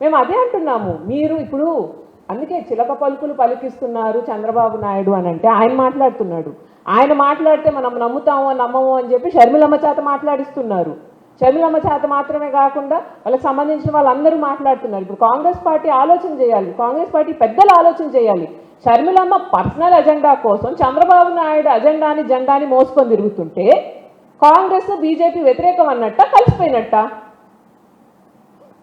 మేము అదే అంటున్నాము. మీరు ఇప్పుడు అందుకే చిలక పలుకులు పలికిస్తున్నారు చంద్రబాబు నాయుడు అని అంటే ఆయన మాట్లాడుతున్నాడు. ఆయన మాట్లాడితే మనం నమ్ముతామో నమ్మమో అని చెప్పి షర్మిలమ్మ చేత మాట్లాడిస్తున్నారు. షర్మిలమ్మ చేత మాత్రమే కాకుండా వాళ్ళకి సంబంధించిన వాళ్ళందరూ మాట్లాడుతున్నారు. ఇప్పుడు కాంగ్రెస్ పార్టీ ఆలోచన చేయాలి, కాంగ్రెస్ పార్టీ పెద్దలు ఆలోచన చేయాలి. షర్మిలమ్మ పర్సనల్ ఎజెండా కోసం చంద్రబాబు నాయుడు జెండాని మోసుకొని తిరుగుతుంటే కాంగ్రెస్ బీజేపీ వ్యతిరేకం అన్నట్ట, కలిసిపోయినట్ట.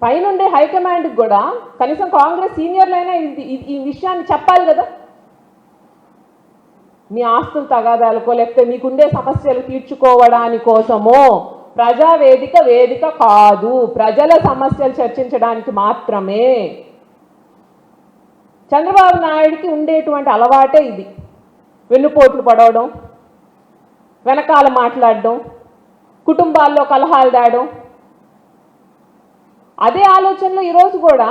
పైనుండే హైకమాండ్కి కూడా కనీసం కాంగ్రెస్ సీనియర్లైనా ఈ విషయాన్ని చెప్పాలి కదా. మీ ఆస్తుల తగాదాలకో లేకపోతే మీకుండే సమస్యలు తీర్చుకోవడాని కోసమో ప్రజావేదిక వేదిక కాదు, ప్రజల సమస్యలు చర్చించడానికి మాత్రమే. చంద్రబాబు నాయుడికి ఉండేటువంటి అలవాటే ఇది. వెన్నుపోట్లు పడవడం, వెనకాల మాట్లాడడం, కుటుంబాల్లో కలహాలు తేడం. అదే ఆలోచనలో ఈరోజు కూడా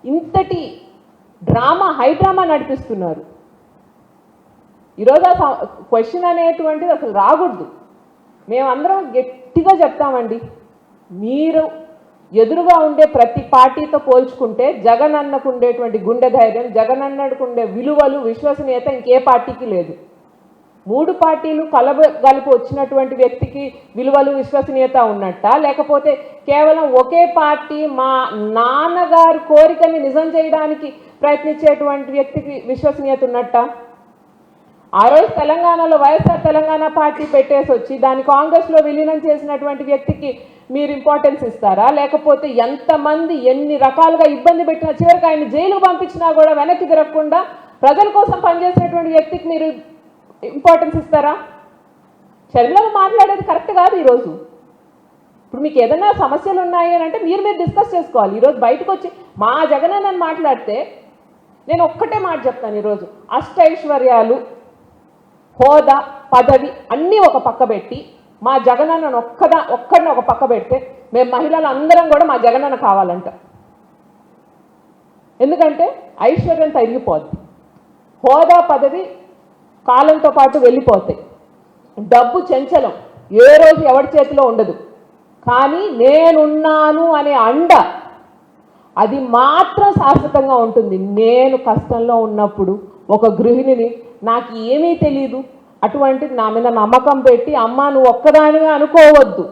ఇంతటి హై డ్రామా నడిపిస్తున్నారు. ఈరోజు ఆ క్వశ్చన్ అనేటువంటిది అసలు రాకూడదు. మేమందరం గట్టిగా చెప్తామండి, మీరు ఎదురుగా ఉండే ప్రతి పార్టీతో పోల్చుకుంటే జగన్ అన్నకు ఉండేటువంటి గుండె ధైర్యం, జగన్ అన్నకు ఉండే విలువలు, విశ్వసనీయత ఇంకే పార్టీకి లేదు. 3 పార్టీలు కలగలిపి వచ్చినటువంటి వ్యక్తికి విలువలు విశ్వసనీయత ఉన్నట్ట, లేకపోతే కేవలం ఒకే పార్టీ మా నాన్నగారు కోరికని నిజం చేయడానికి ప్రయత్నించేటువంటి వ్యక్తికి విశ్వసనీయత ఉన్నట్ట? ఆ రోజు తెలంగాణలో వైఎస్ఆర్ తెలంగాణ పార్టీ పెట్టేసి వచ్చి దాన్ని కాంగ్రెస్లో విలీనం చేసినటువంటి వ్యక్తికి మీరు ఇంపార్టెన్స్ ఇస్తారా? లేకపోతే ఎంతమంది ఎన్ని రకాలుగా ఇబ్బంది పెట్టినా చివరికి ఆయన జైలుకు పంపించినా కూడా వెనక్కి తిరగకుండా ప్రజల కోసం పనిచేసినటువంటి వ్యక్తికి మీరు ఇంపార్టెన్స్ ఇస్తారా? షర్మిలమ్మ మాట్లాడేది కరెక్ట్ కాదు. ఈరోజు ఇప్పుడు మీకు ఏదైనా సమస్యలు ఉన్నాయి అని అంటే మీరు డిస్కస్ చేసుకోవాలి. ఈరోజు బయటకు వచ్చి మా జగనన్నని మాట్లాడితే నేను ఒక్కటే మాట చెప్తాను. ఈరోజు అష్టైశ్వర్యాలు, హోదా, పదవి అన్నీ ఒక పక్క పెట్టి మా జగనన్నను ఒక్కడిని ఒక పక్క పెడితే మేము మహిళలు అందరం కూడా మా జగనన్న కావాలంట. ఎందుకంటే ఐశ్వర్యం తరిగిపోద్ది, హోదా పదవి కాలంతో పాటు వెళ్ళిపోతాయి, డబ్బు చంచలం, ఏ రోజు ఎవరి చేతిలో ఉండదు. కానీ నేనున్నాను అనే అండ అది మాత్రం శాశ్వతంగా ఉంటుంది. నేను కష్టంలో ఉన్నప్పుడు ఒక గృహిణిని నాకు ఏమీ తెలియదు అటువంటిది నా మీద నమ్మకం పెట్టి అమ్మ నువ్వు ఒక్కదానిగా అనుకోవద్దు,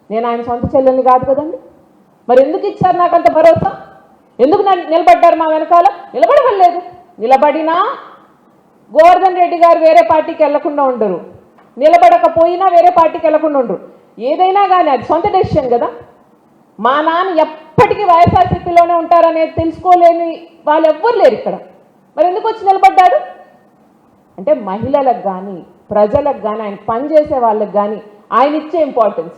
నేను ఆయన సొంత చెల్లెల్ని కాదు కదండి, మరి ఎందుకు ఇచ్చారు నాకు అంత భరోసా? ఎందుకు నిలబడ్డారు మా వెనకాల? నిలబడలేదు. నిలబడినా గోవర్ధన్ రెడ్డి గారు వేరే పార్టీకి వెళ్లకుండా ఉండరు, నిలబడకపోయినా వేరే పార్టీకి వెళ్లకుండా ఉండరు. ఏదైనా కానీ అది సొంత డెసిషన్ కదా. మా నాన్న ఎప్పటికీ వైఎస్ఆర్సీపీలోనే ఉంటారనేది తెలుసుకోలేని వాళ్ళు ఎవ్వరు లేరు ఇక్కడ. మరి ఎందుకు వచ్చి నిలబడ్డాడు అంటే మహిళలకు కానీ ప్రజలకు కానీ ఆయన పనిచేసే వాళ్ళకి కానీ ఆయన ఇచ్చే ఇంపార్టెన్స్.